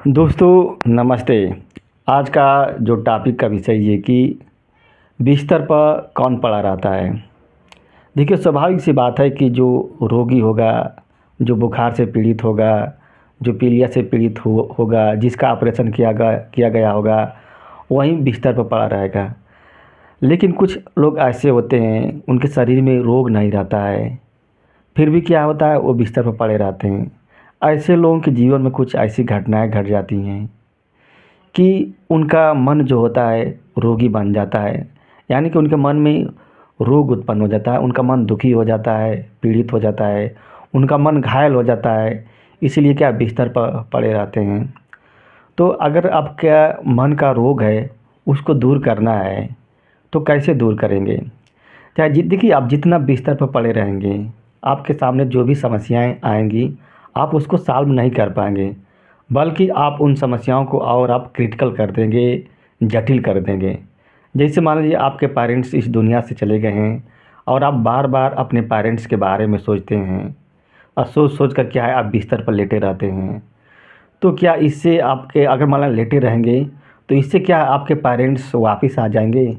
दोस्तों नमस्ते। आज का जो टॉपिक का विषय ये कि बिस्तर पर कौन पड़ा रहता है। देखिए, स्वाभाविक सी बात है कि जो रोगी होगा, जो बुखार से पीड़ित होगा, जो पीलिया से पीड़ित होगा, जिसका ऑपरेशन किया गया होगा, वहीं बिस्तर पर पड़ा रहेगा। लेकिन कुछ लोग ऐसे होते हैं, उनके शरीर में रोग नहीं रहता है, फिर भी क्या होता है, वो बिस्तर पर पड़े रहते हैं। ऐसे लोगों के जीवन में कुछ ऐसी घटनाएं घट जाती हैं कि उनका मन जो होता है रोगी बन जाता है। यानी कि उनके मन में रोग उत्पन्न हो जाता है, उनका मन दुखी हो जाता है, पीड़ित हो जाता है, उनका मन घायल हो जाता है। इसीलिए क्या बिस्तर पर पड़े रहते हैं। तो अगर आपका मन का रोग है, उसको दूर करना है, तो कैसे दूर करेंगे। चाहे देखिए, आप जितना बिस्तर पर पड़े रहेंगे, आपके सामने जो भी समस्याएं आएंगी, आप उसको सॉल्व नहीं कर पाएंगे, बल्कि आप उन समस्याओं को और आप क्रिटिकल कर देंगे, जटिल कर देंगे। जैसे मान लीजिए आपके पेरेंट्स इस दुनिया से चले गए हैं और आप बार बार अपने पेरेंट्स के बारे में सोचते हैं और सोच सोच कर क्या है, आप बिस्तर पर लेटे रहते हैं। तो क्या इससे आपके, अगर मान लो लेटे रहेंगे, तो इससे क्या आपके पेरेंट्स वापस आ जाएंगे।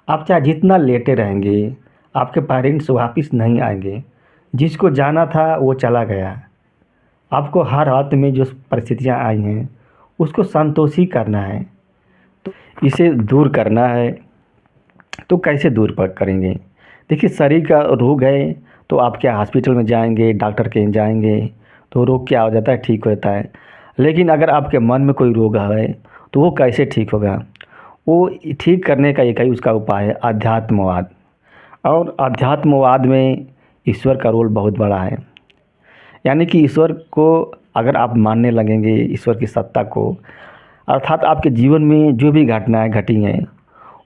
आप चाहे जितना लेटे रहेंगे, आपके पेरेंट्स वापस नहीं आएंगे। जिसको जाना था वो चला गया। आपको हर हालत में जो परिस्थितियां आई हैं, उसको संतोषी करना है, तो इसे दूर करना है। तो कैसे दूर पर करेंगे। देखिए, शरीर का रोग है तो आप क्या हॉस्पिटल में जाएंगे, डॉक्टर के यहाँ जाएंगे, तो रोग क्या हो जाता है, ठीक हो जाता है। लेकिन अगर आपके मन में कोई रोग है, तो वो कैसे ठीक होगा। वो ठीक करने का एक ही उसका उपाय है, अध्यात्मवाद। और अध्यात्मवाद में ईश्वर का रोल बहुत बड़ा है। यानी कि ईश्वर को अगर आप मानने लगेंगे, ईश्वर की सत्ता को, अर्थात आपके जीवन में जो भी घटनाएं घटी हैं,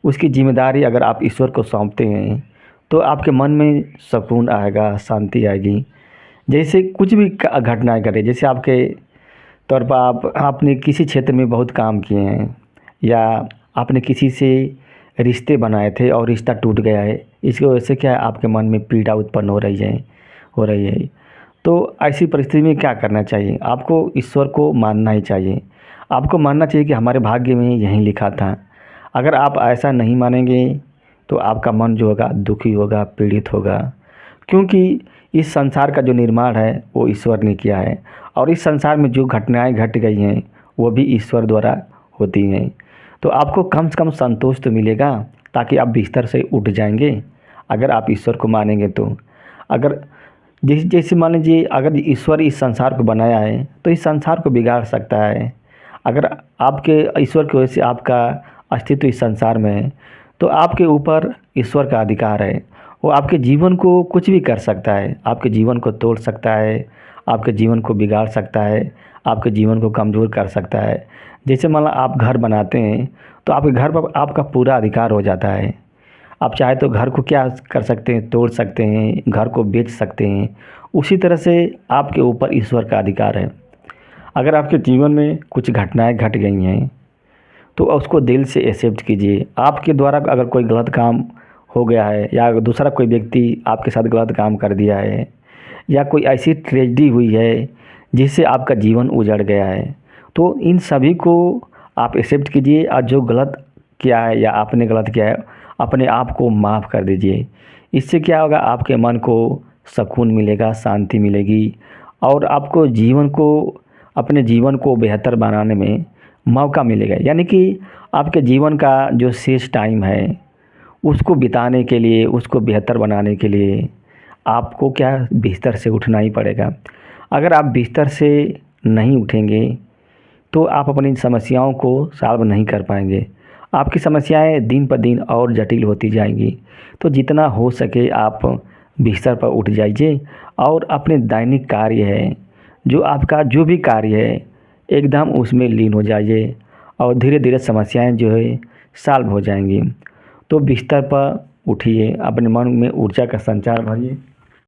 उसकी जिम्मेदारी अगर आप ईश्वर को सौंपते हैं, तो आपके मन में सुकून आएगा, शांति आएगी। जैसे कुछ भी घटनाएं घटे, जैसे आपके तौर पर आपने किसी क्षेत्र में बहुत काम किए हैं, या आपने किसी से रिश्ते बनाए थे और रिश्ता टूट गया है, इसकी वजह से क्या है, आपके मन में पीड़ा उत्पन्न हो रही है। तो ऐसी परिस्थिति में क्या करना चाहिए, आपको ईश्वर को मानना ही चाहिए। आपको मानना चाहिए कि हमारे भाग्य में यहीं लिखा था। अगर आप ऐसा नहीं मानेंगे, तो आपका मन जो होगा दुखी होगा, पीड़ित होगा। क्योंकि इस संसार का जो निर्माण है वो ईश्वर ने किया है, और इस संसार में जो घटनाएं घट गई हैं, वो भी ईश्वर द्वारा होती हैं। तो आपको कम से कम संतोष तो मिलेगा, ताकि आप बिस्तर से उठ जाएंगे, अगर आप ईश्वर को मानेंगे तो। अगर जैसे मान लीजिए, अगर ईश्वर इस संसार को बनाया है, तो इस संसार को बिगाड़ सकता है। अगर आपके ईश्वर की वजह से आपका अस्तित्व इस संसार में है, तो आपके ऊपर ईश्वर का अधिकार है। वो आपके जीवन को कुछ भी कर सकता है, आपके जीवन को तोड़ सकता है, आपके जीवन को बिगाड़ सकता है, आपके जीवन को कमज़ोर कर सकता है। जैसे मान लो आप घर बनाते हैं, तो आपके घर पर आपका पूरा अधिकार हो जाता है। आप चाहे तो घर को क्या कर सकते हैं, तोड़ सकते हैं, घर को बेच सकते हैं। उसी तरह से आपके ऊपर ईश्वर का अधिकार है। अगर आपके जीवन में कुछ घटनाएं घट गई हैं, तो उसको दिल से एक्सेप्ट कीजिए। आपके द्वारा अगर कोई गलत काम हो गया है, या दूसरा कोई व्यक्ति आपके साथ गलत काम कर दिया है, या कोई ऐसी ट्रेजेडी हुई है जिससे आपका जीवन उजड़ गया है, तो इन सभी को आप एक्सेप्ट कीजिए। और जो गलत किया है या आपने गलत किया है, अपने आप को माफ़ कर दीजिए। इससे क्या होगा, आपके मन को सुकून मिलेगा, शांति मिलेगी, और आपको अपने जीवन को बेहतर बनाने में मौका मिलेगा। यानी कि आपके जीवन का जो शेष टाइम है, उसको बिताने के लिए, उसको बेहतर बनाने के लिए आपको क्या, बिस्तर से उठना ही पड़ेगा। अगर आप बिस्तर से नहीं उठेंगे, तो आप अपनी समस्याओं को सॉल्व नहीं कर पाएंगे। आपकी समस्याएं दिन पर दिन और जटिल होती जाएंगी। तो जितना हो सके आप बिस्तर पर उठ जाइए, और अपने दैनिक कार्य है, जो आपका जो भी कार्य है, एकदम उसमें लीन हो जाइए, और धीरे धीरे समस्याएं जो है सॉल्व हो जाएंगी। तो बिस्तर पर उठिए, अपने मन में ऊर्जा का संचार भरिए।